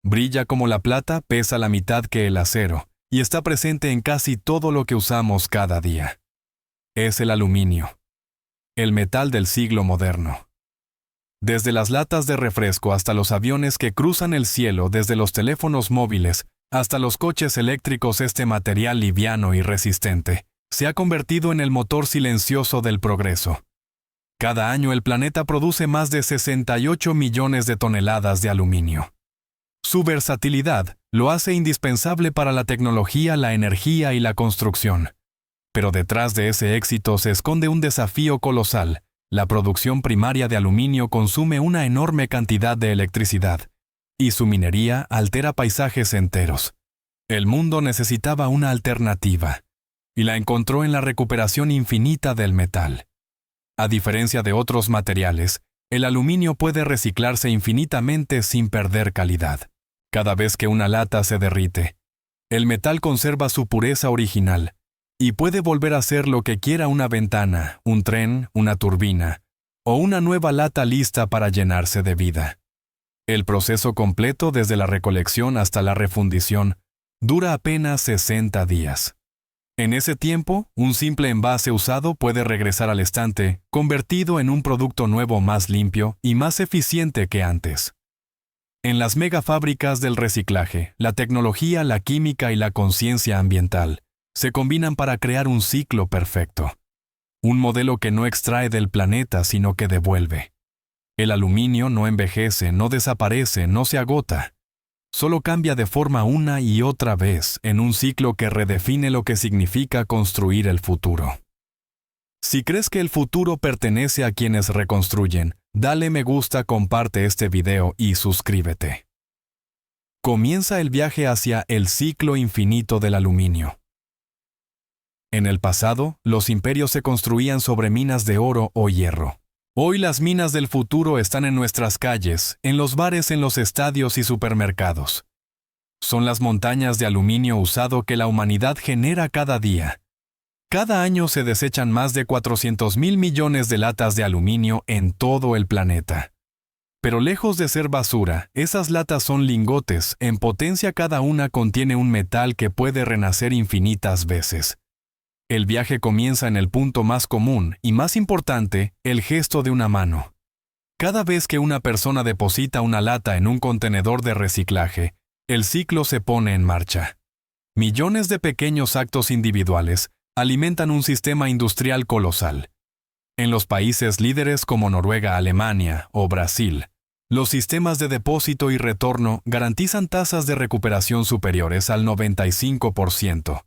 Brilla como la plata, pesa la mitad que el acero, y está presente en casi todo lo que usamos cada día. Es el aluminio, el metal del siglo moderno. Desde las latas de refresco hasta los aviones que cruzan el cielo, desde los teléfonos móviles hasta los coches eléctricos, este material liviano y resistente se ha convertido en el motor silencioso del progreso. Cada año el planeta produce más de 68 millones de toneladas de aluminio. Su versatilidad lo hace indispensable para la tecnología, la energía y la construcción. Pero detrás de ese éxito se esconde un desafío colosal. La producción primaria de aluminio consume una enorme cantidad de electricidad, y su minería altera paisajes enteros. El mundo necesitaba una alternativa, y la encontró en la recuperación infinita del metal. A diferencia de otros materiales, el aluminio puede reciclarse infinitamente sin perder calidad. Cada vez que una lata se derrite, el metal conserva su pureza original y puede volver a ser lo que quiera: una ventana, un tren, una turbina o una nueva lata lista para llenarse de vida. El proceso completo, desde la recolección hasta la refundición, dura apenas 60 días. En ese tiempo, un simple envase usado puede regresar al estante, convertido en un producto nuevo, más limpio y más eficiente que antes. En las megafábricas del reciclaje, la tecnología, la química y la conciencia ambiental se combinan para crear un ciclo perfecto. Un modelo que no extrae del planeta, sino que devuelve. El aluminio no envejece, no desaparece, no se agota. Solo cambia de forma una y otra vez en un ciclo que redefine lo que significa construir el futuro. Si crees que el futuro pertenece a quienes reconstruyen, dale me gusta, comparte este video y suscríbete. Comienza el viaje hacia el ciclo infinito del aluminio. En el pasado, los imperios se construían sobre minas de oro o hierro. Hoy las minas del futuro están en nuestras calles, en los bares, en los estadios y supermercados. Son las montañas de aluminio usado que la humanidad genera cada día. Cada año se desechan más de 400.000 millones de latas de aluminio en todo el planeta. Pero lejos de ser basura, esas latas son lingotes en potencia. Cada una contiene un metal que puede renacer infinitas veces. El viaje comienza en el punto más común y más importante, el gesto de una mano. Cada vez que una persona deposita una lata en un contenedor de reciclaje, el ciclo se pone en marcha. Millones de pequeños actos individuales alimentan un sistema industrial colosal. En los países líderes como Noruega, Alemania o Brasil, los sistemas de depósito y retorno garantizan tasas de recuperación superiores al 95%.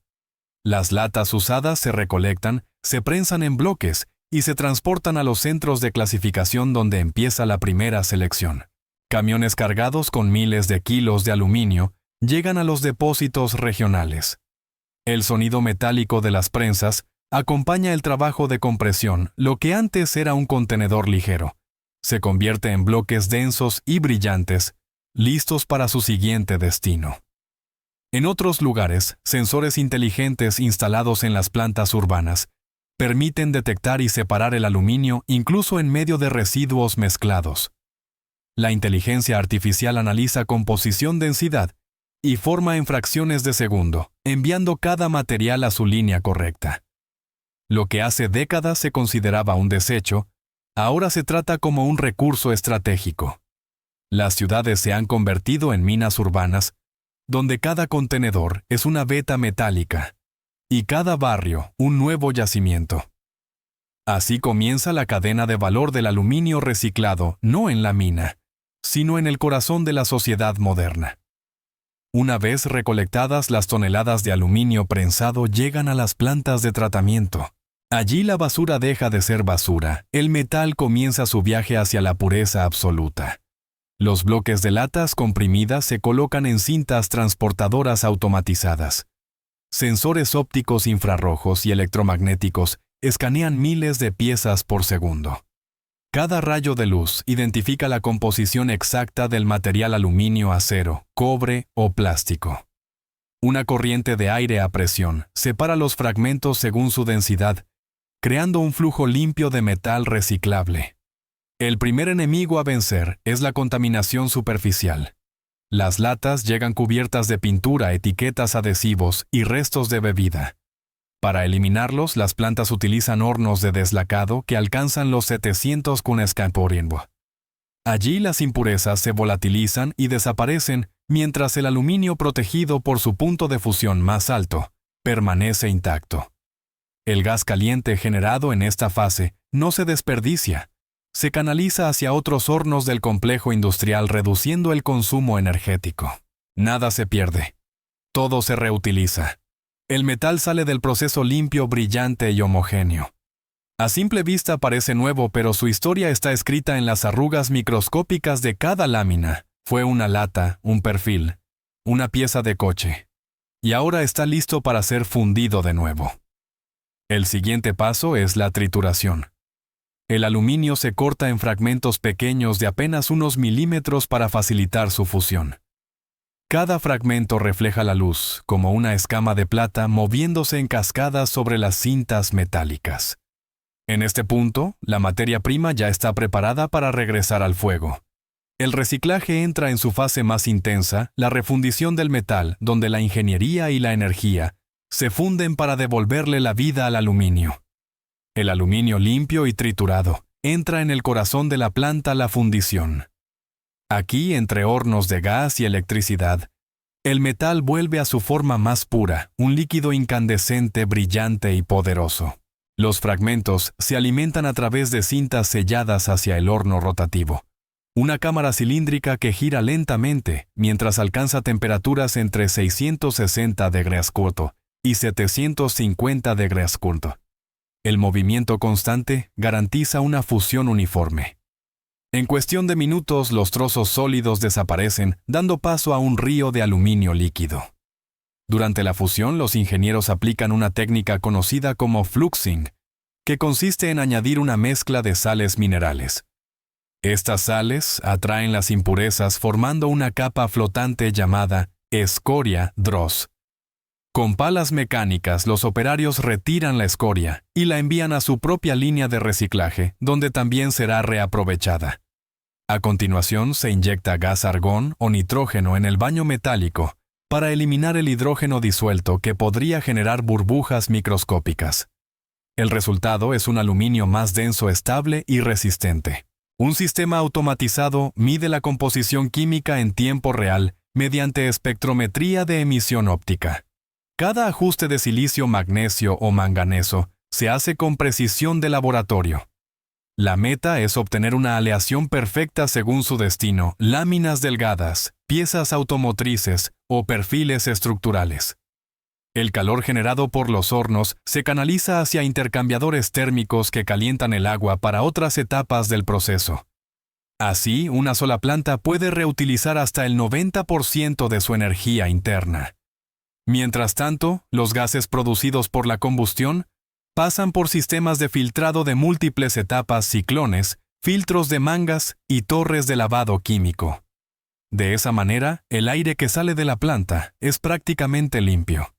Las latas usadas se recolectan, se prensan en bloques y se transportan a los centros de clasificación, donde empieza la primera selección. Camiones cargados con miles de kilos de aluminio llegan a los depósitos regionales. El sonido metálico de las prensas acompaña el trabajo de compresión. Lo que antes era un contenedor ligero se convierte en bloques densos y brillantes, listos para su siguiente destino. En otros lugares, sensores inteligentes instalados en las plantas urbanas permiten detectar y separar el aluminio incluso en medio de residuos mezclados. La inteligencia artificial analiza composición, densidad y forma en fracciones de segundo, enviando cada material a su línea correcta. Lo que hace décadas se consideraba un desecho, ahora se trata como un recurso estratégico. Las ciudades se han convertido en minas urbanas, donde cada contenedor es una veta metálica y cada barrio un nuevo yacimiento. Así comienza la cadena de valor del aluminio reciclado, no en la mina, sino en el corazón de la sociedad moderna. Una vez recolectadas, las toneladas de aluminio prensado llegan a las plantas de tratamiento. Allí la basura deja de ser basura, el metal comienza su viaje hacia la pureza absoluta. Los bloques de latas comprimidas se colocan en cintas transportadoras automatizadas. Sensores ópticos, infrarrojos y electromagnéticos escanean miles de piezas por segundo. Cada rayo de luz identifica la composición exacta del material: aluminio, acero, cobre o plástico. Una corriente de aire a presión separa los fragmentos según su densidad, creando un flujo limpio de metal reciclable. El primer enemigo a vencer es la contaminación superficial. Las latas llegan cubiertas de pintura, etiquetas, adhesivos y restos de bebida. Para eliminarlos, las plantas utilizan hornos de deslacado que alcanzan los 700 kPa. Allí las impurezas se volatilizan y desaparecen, mientras el aluminio protegido por su punto de fusión más alto permanece intacto. El gas caliente generado en esta fase no se desperdicia. Se canaliza hacia otros hornos del complejo industrial, reduciendo el consumo energético. Nada se pierde. Todo se reutiliza. El metal sale del proceso limpio, brillante y homogéneo. A simple vista parece nuevo, pero su historia está escrita en las arrugas microscópicas de cada lámina. Fue una lata, un perfil, una pieza de coche. Y ahora está listo para ser fundido de nuevo. El siguiente paso es la trituración. El aluminio se corta en fragmentos pequeños de apenas unos milímetros para facilitar su fusión. Cada fragmento refleja la luz, como una escama de plata moviéndose en cascadas sobre las cintas metálicas. En este punto, la materia prima ya está preparada para regresar al fuego. El reciclaje entra en su fase más intensa, la refundición del metal, donde la ingeniería y la energía se funden para devolverle la vida al aluminio. El aluminio limpio y triturado entra en el corazón de la planta, la fundición. Aquí, entre hornos de gas y electricidad, el metal vuelve a su forma más pura, un líquido incandescente, brillante y poderoso. Los fragmentos se alimentan a través de cintas selladas hacia el horno rotativo. Una cámara cilíndrica que gira lentamente mientras alcanza temperaturas entre 660 degrees Celsius y 750 degrees Celsius. El movimiento constante garantiza una fusión uniforme. En cuestión de minutos, los trozos sólidos desaparecen, dando paso a un río de aluminio líquido. Durante la fusión, los ingenieros aplican una técnica conocida como fluxing, que consiste en añadir una mezcla de sales minerales. Estas sales atraen las impurezas formando una capa flotante llamada escoria dross. Con palas mecánicas, los operarios retiran la escoria y la envían a su propia línea de reciclaje, donde también será reaprovechada. A continuación, se inyecta gas argón o nitrógeno en el baño metálico para eliminar el hidrógeno disuelto que podría generar burbujas microscópicas. El resultado es un aluminio más denso, estable y resistente. Un sistema automatizado mide la composición química en tiempo real mediante espectrometría de emisión óptica. Cada ajuste de silicio, magnesio o manganeso se hace con precisión de laboratorio. La meta es obtener una aleación perfecta según su destino, láminas delgadas, piezas automotrices o perfiles estructurales. El calor generado por los hornos se canaliza hacia intercambiadores térmicos que calientan el agua para otras etapas del proceso. Así, una sola planta puede reutilizar hasta el 90% de su energía interna. Mientras tanto, los gases producidos por la combustión pasan por sistemas de filtrado de múltiples etapas, ciclones, filtros de mangas y torres de lavado químico. De esa manera, el aire que sale de la planta es prácticamente limpio.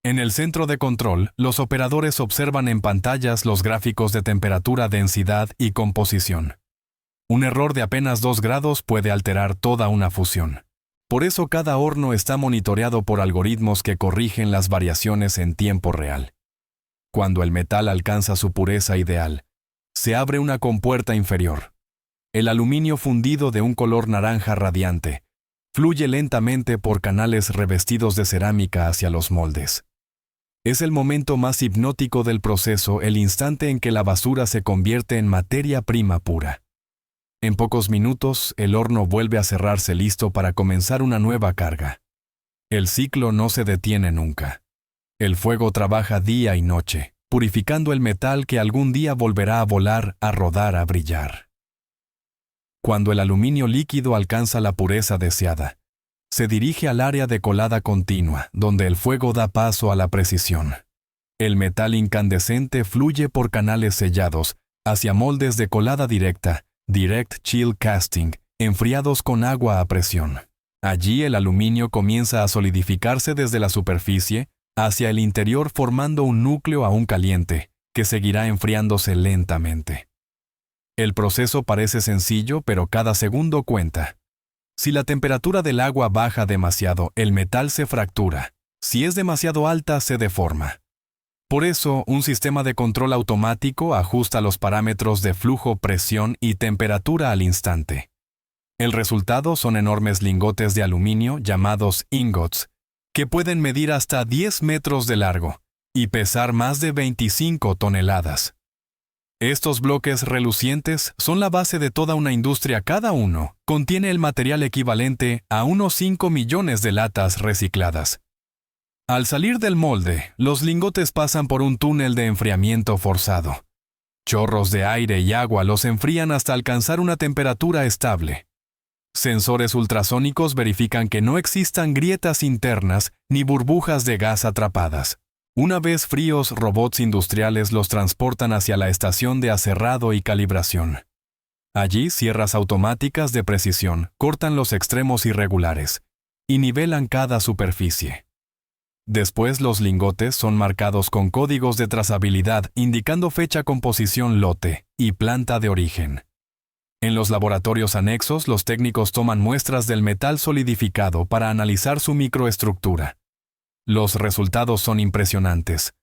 En el centro de control, los operadores observan en pantallas los gráficos de temperatura, densidad y composición. Un error de apenas 2 grados puede alterar toda una fusión. Por eso cada horno está monitoreado por algoritmos que corrigen las variaciones en tiempo real. Cuando el metal alcanza su pureza ideal, se abre una compuerta inferior. El aluminio fundido de un color naranja radiante fluye lentamente por canales revestidos de cerámica hacia los moldes. Es el momento más hipnótico del proceso, el instante en que la basura se convierte en materia prima pura. En pocos minutos, el horno vuelve a cerrarse listo para comenzar una nueva carga. El ciclo no se detiene nunca. El fuego trabaja día y noche, purificando el metal que algún día volverá a volar, a rodar, a brillar. Cuando el aluminio líquido alcanza la pureza deseada, se dirige al área de colada continua, donde el fuego da paso a la precisión. El metal incandescente fluye por canales sellados hacia moldes de colada directa, Direct Chill Casting, enfriados con agua a presión. Allí el aluminio comienza a solidificarse desde la superficie hacia el interior formando un núcleo aún caliente, que seguirá enfriándose lentamente. El proceso parece sencillo, pero cada segundo cuenta. Si la temperatura del agua baja demasiado, el metal se fractura. Si es demasiado alta, se deforma. Por eso, un sistema de control automático ajusta los parámetros de flujo, presión y temperatura al instante. El resultado son enormes lingotes de aluminio llamados ingots, que pueden medir hasta 10 metros de largo y pesar más de 25 toneladas. Estos bloques relucientes son la base de toda una industria. Cada uno contiene el material equivalente a unos 5 millones de latas recicladas. Al salir del molde, los lingotes pasan por un túnel de enfriamiento forzado. Chorros de aire y agua los enfrían hasta alcanzar una temperatura estable. Sensores ultrasónicos verifican que no existan grietas internas ni burbujas de gas atrapadas. Una vez fríos, robots industriales los transportan hacia la estación de aserrado y calibración. Allí, sierras automáticas de precisión cortan los extremos irregulares y nivelan cada superficie. Después, los lingotes son marcados con códigos de trazabilidad indicando fecha, composición, lote y planta de origen. En los laboratorios anexos, los técnicos toman muestras del metal solidificado para analizar su microestructura. Los resultados son impresionantes.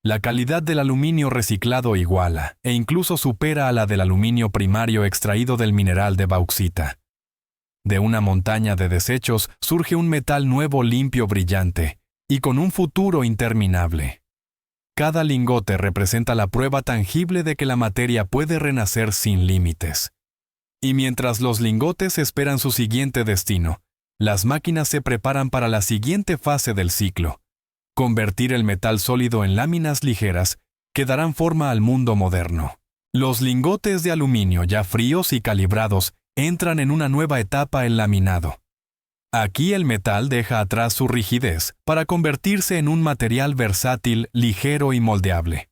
La calidad del aluminio reciclado iguala e incluso supera a la del aluminio primario extraído del mineral de bauxita. De una montaña de desechos surge un metal nuevo, limpio, brillante y con un futuro interminable. Cada lingote representa la prueba tangible de que la materia puede renacer sin límites. Y mientras los lingotes esperan su siguiente destino, las máquinas se preparan para la siguiente fase del ciclo: convertir el metal sólido en láminas ligeras que darán forma al mundo moderno. Los lingotes de aluminio ya fríos y calibrados entran en una nueva etapa: el laminado. Aquí el metal deja atrás su rigidez para convertirse en un material versátil, ligero y moldeable.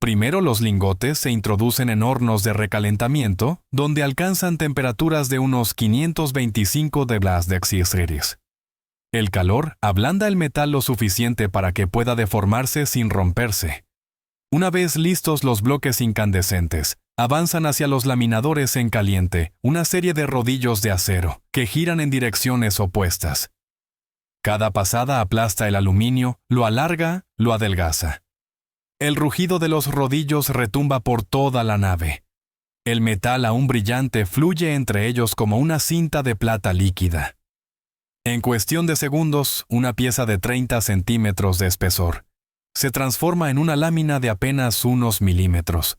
Primero, los lingotes se introducen en hornos de recalentamiento, donde alcanzan temperaturas de unos 525 grados Celsius. El calor ablanda el metal lo suficiente para que pueda deformarse sin romperse. Una vez listos los bloques incandescentes, avanzan hacia los laminadores en caliente, una serie de rodillos de acero que giran en direcciones opuestas. Cada pasada aplasta el aluminio, lo alarga, lo adelgaza. El rugido de los rodillos retumba por toda la nave. El metal aún brillante fluye entre ellos como una cinta de plata líquida. En cuestión de segundos, una pieza de 30 centímetros de espesor se transforma en una lámina de apenas unos milímetros.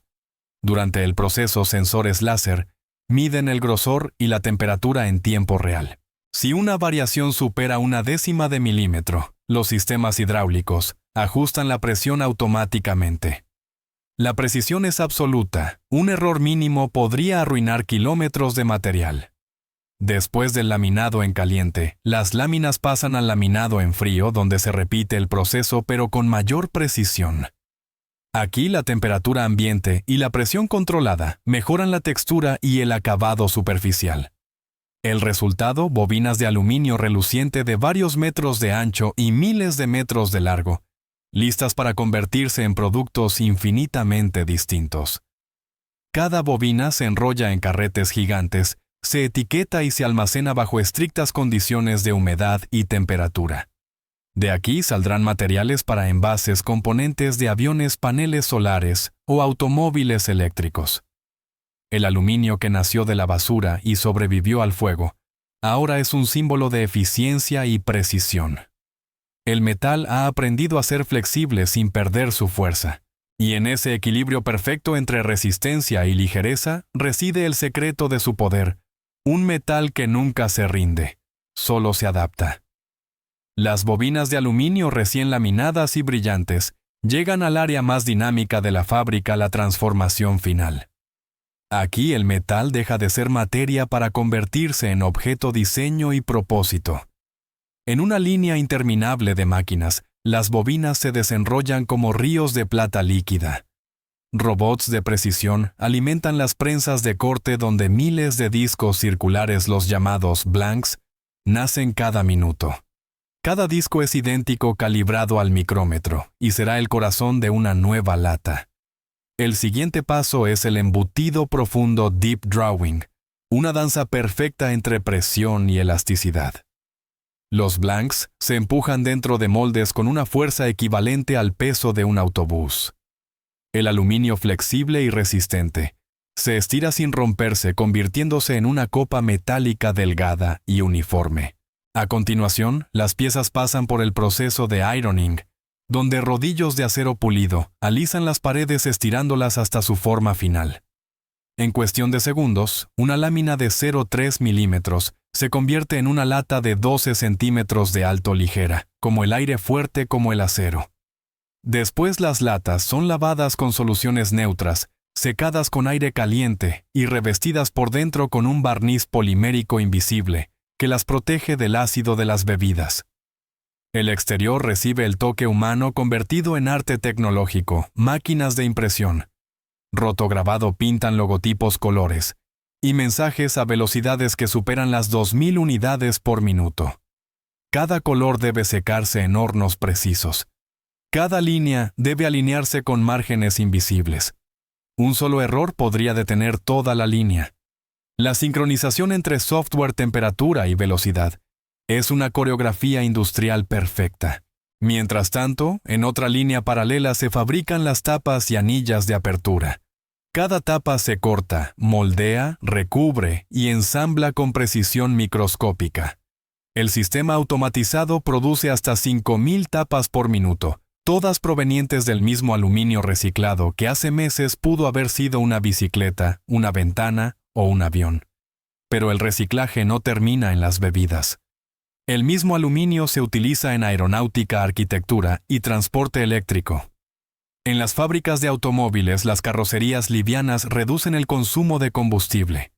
Durante el proceso, sensores láser miden el grosor y la temperatura en tiempo real. Si una variación supera una décima de milímetro, los sistemas hidráulicos ajustan la presión automáticamente. La precisión es absoluta. Un error mínimo podría arruinar kilómetros de material. Después del laminado en caliente, las láminas pasan al laminado en frío, donde se repite el proceso pero con mayor precisión. Aquí la temperatura ambiente y la presión controlada mejoran la textura y el acabado superficial. El resultado: bobinas de aluminio reluciente de varios metros de ancho y miles de metros de largo, listas para convertirse en productos infinitamente distintos. Cada bobina se enrolla en carretes gigantes, se etiqueta y se almacena bajo estrictas condiciones de humedad y temperatura. De aquí saldrán materiales para envases, componentes de aviones, paneles solares o automóviles eléctricos. El aluminio que nació de la basura y sobrevivió al fuego, ahora es un símbolo de eficiencia y precisión. El metal ha aprendido a ser flexible sin perder su fuerza, y en ese equilibrio perfecto entre resistencia y ligereza reside el secreto de su poder: un metal que nunca se rinde, solo se adapta. Las bobinas de aluminio recién laminadas y brillantes llegan al área más dinámica de la fábrica: la transformación final. Aquí el metal deja de ser materia para convertirse en objeto, diseño y propósito. En una línea interminable de máquinas, las bobinas se desenrollan como ríos de plata líquida. Robots de precisión alimentan las prensas de corte, donde miles de discos circulares, los llamados blanks, nacen cada minuto. Cada disco es idéntico, calibrado al micrómetro, y será el corazón de una nueva lata. El siguiente paso es el embutido profundo, deep drawing, Una danza perfecta entre presión y elasticidad. Los blanks se empujan dentro de moldes con una fuerza equivalente al peso de un autobús. El aluminio flexible y resistente se estira sin romperse, convirtiéndose en una copa metálica delgada y uniforme. A continuación, las piezas pasan por el proceso de ironing, donde rodillos de acero pulido alisan las paredes estirándolas hasta su forma final. En cuestión de segundos, una lámina de 0,3 milímetros se convierte en una lata de 12 centímetros de alto ligera, como el aire fuerte como el acero. Después las latas son lavadas con soluciones neutras, secadas con aire caliente y revestidas por dentro con un barniz polimérico invisible que las protege del ácido de las bebidas. El exterior recibe el toque humano convertido en arte tecnológico, máquinas de impresión. Rotograbado pintan logotipos colores y mensajes a velocidades que superan las 2000 unidades por minuto. Cada color debe secarse en hornos precisos. Cada línea debe alinearse con márgenes invisibles. Un solo error podría detener toda la línea. La sincronización entre software, temperatura y velocidad es una coreografía industrial perfecta. Mientras tanto, en otra línea paralela se fabrican las tapas y anillas de apertura. Cada tapa se corta, moldea, recubre y ensambla con precisión microscópica. El sistema automatizado produce hasta 5000 tapas por minuto, todas provenientes del mismo aluminio reciclado que hace meses pudo haber sido una bicicleta, una ventana o un avión. Pero el reciclaje no termina en las bebidas. El mismo aluminio se utiliza en aeronáutica, arquitectura y transporte eléctrico. En las fábricas de automóviles, las carrocerías livianas reducen el consumo de combustible.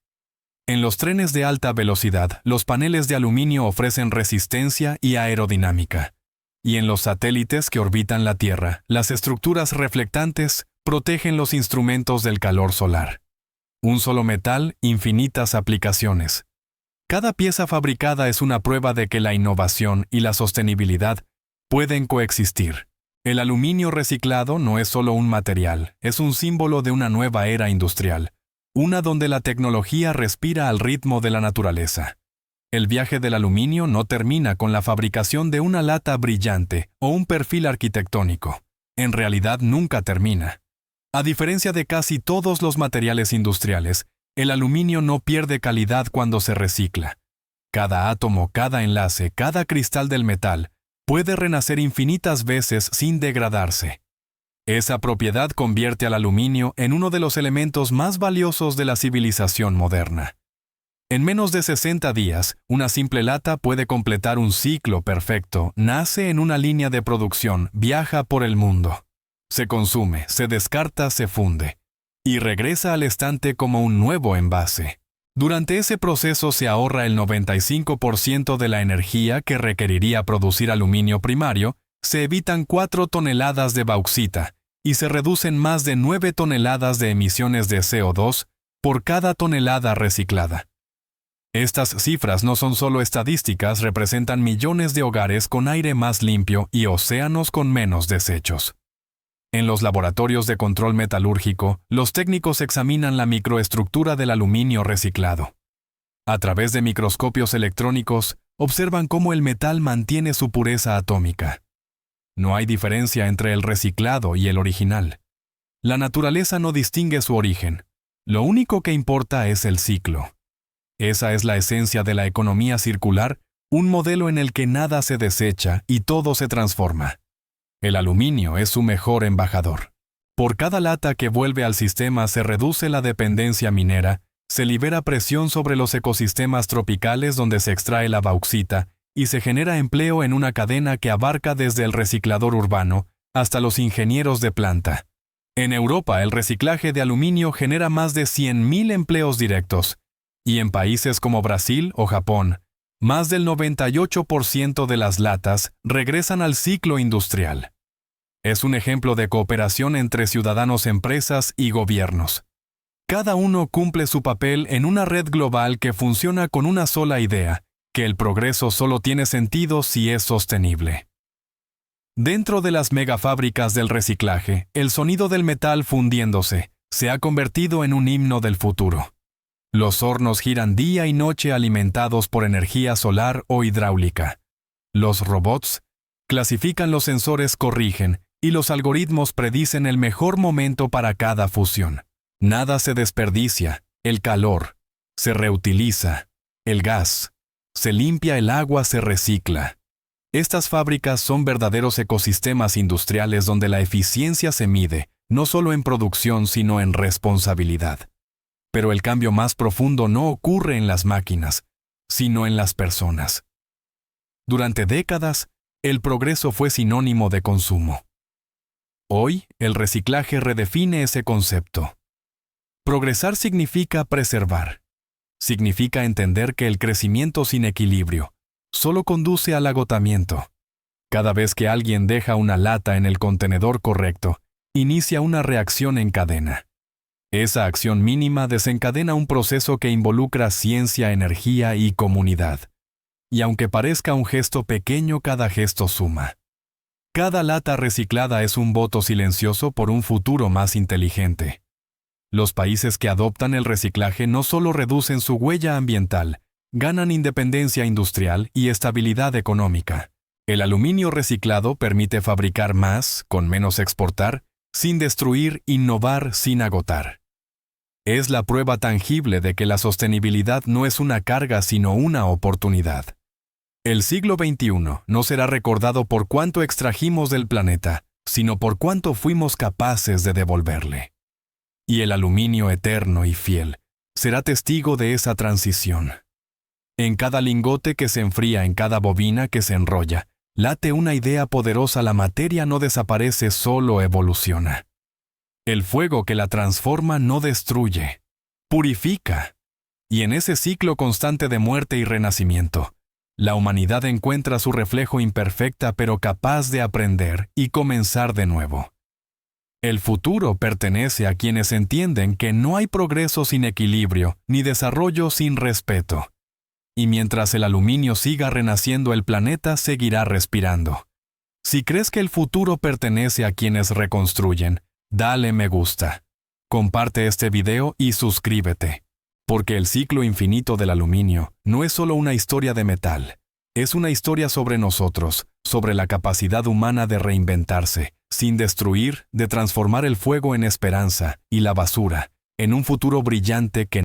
En los trenes de alta velocidad, los paneles de aluminio ofrecen resistencia y aerodinámica. Y en los satélites que orbitan la Tierra, las estructuras reflectantes protegen los instrumentos del calor solar. Un solo metal, infinitas aplicaciones. Cada pieza fabricada es una prueba de que la innovación y la sostenibilidad pueden coexistir. El aluminio reciclado no es solo un material, es un símbolo de una nueva era industrial, una donde la tecnología respira al ritmo de la naturaleza. El viaje del aluminio no termina con la fabricación de una lata brillante o un perfil arquitectónico. En realidad nunca termina. A diferencia de casi todos los materiales industriales, el aluminio no pierde calidad cuando se recicla. Cada átomo, cada enlace, cada cristal del metal puede renacer infinitas veces sin degradarse. Esa propiedad convierte al aluminio en uno de los elementos más valiosos de la civilización moderna. En menos de 60 días, una simple lata puede completar un ciclo perfecto, nace en una línea de producción, viaja por el mundo. Se consume, se descarta, se funde, y regresa al estante como un nuevo envase. Durante ese proceso se ahorra el 95% de la energía que requeriría producir aluminio primario, se evitan 4 toneladas de bauxita y se reducen más de 9 toneladas de emisiones de CO2 por cada tonelada reciclada. Estas cifras no son solo estadísticas, representan millones de hogares con aire más limpio y océanos con menos desechos. En los laboratorios de control metalúrgico, los técnicos examinan la microestructura del aluminio reciclado. A través de microscopios electrónicos, observan cómo el metal mantiene su pureza atómica. No hay diferencia entre el reciclado y el original. La naturaleza no distingue su origen. Lo único que importa es el ciclo. Esa es la esencia de la economía circular, un modelo en el que nada se desecha y todo se transforma. El aluminio es su mejor embajador. Por cada lata que vuelve al sistema se reduce la dependencia minera, se libera presión sobre los ecosistemas tropicales donde se extrae la bauxita y se genera empleo en una cadena que abarca desde el reciclador urbano hasta los ingenieros de planta. En Europa, el reciclaje de aluminio genera más de 100.000 empleos directos, y en países como Brasil o Japón, más del 98% de las latas regresan al ciclo industrial. Es un ejemplo de cooperación entre ciudadanos, empresas y gobiernos. Cada uno cumple su papel en una red global que funciona con una sola idea, que el progreso solo tiene sentido si es sostenible. Dentro de las megafábricas del reciclaje, el sonido del metal fundiéndose se ha convertido en un himno del futuro. Los hornos giran día y noche alimentados por energía solar o hidráulica. Los robots clasifican, los sensores corrigen y los algoritmos predicen el mejor momento para cada fusión. Nada se desperdicia, el calor se reutiliza, el gas se limpia, el agua se recicla. Estas fábricas son verdaderos ecosistemas industriales donde la eficiencia se mide, no solo en producción sino en responsabilidad. Pero el cambio más profundo no ocurre en las máquinas, sino en las personas. Durante décadas, el progreso fue sinónimo de consumo. Hoy, el reciclaje redefine ese concepto. Progresar significa preservar. Significa entender que el crecimiento sin equilibrio solo conduce al agotamiento. Cada vez que alguien deja una lata en el contenedor correcto, inicia una reacción en cadena. Esa acción mínima desencadena un proceso que involucra ciencia, energía y comunidad. Y aunque parezca un gesto pequeño, cada gesto suma. Cada lata reciclada es un voto silencioso por un futuro más inteligente. Los países que adoptan el reciclaje no solo reducen su huella ambiental, ganan independencia industrial y estabilidad económica. El aluminio reciclado permite fabricar más, con menos exportar, sin destruir, innovar sin agotar. Es la prueba tangible de que la sostenibilidad no es una carga sino una oportunidad. El siglo XXI no será recordado por cuánto extrajimos del planeta, sino por cuánto fuimos capaces de devolverle. Y el aluminio eterno y fiel será testigo de esa transición. En cada lingote que se enfría, en cada bobina que se enrolla, late una idea poderosa: la materia no desaparece, solo evoluciona. El fuego que la transforma no destruye, purifica. Y en ese ciclo constante de muerte y renacimiento, la humanidad encuentra su reflejo, imperfecta pero capaz de aprender y comenzar de nuevo. El futuro pertenece a quienes entienden que no hay progreso sin equilibrio, ni desarrollo sin respeto. Y mientras el aluminio siga renaciendo, el planeta seguirá respirando. Si crees que el futuro pertenece a quienes reconstruyen, dale me gusta. Comparte este video y suscríbete. Porque el ciclo infinito del aluminio no es solo una historia de metal. Es una historia sobre nosotros, sobre la capacidad humana de reinventarse, sin destruir, de transformar el fuego en esperanza y la basura en un futuro brillante que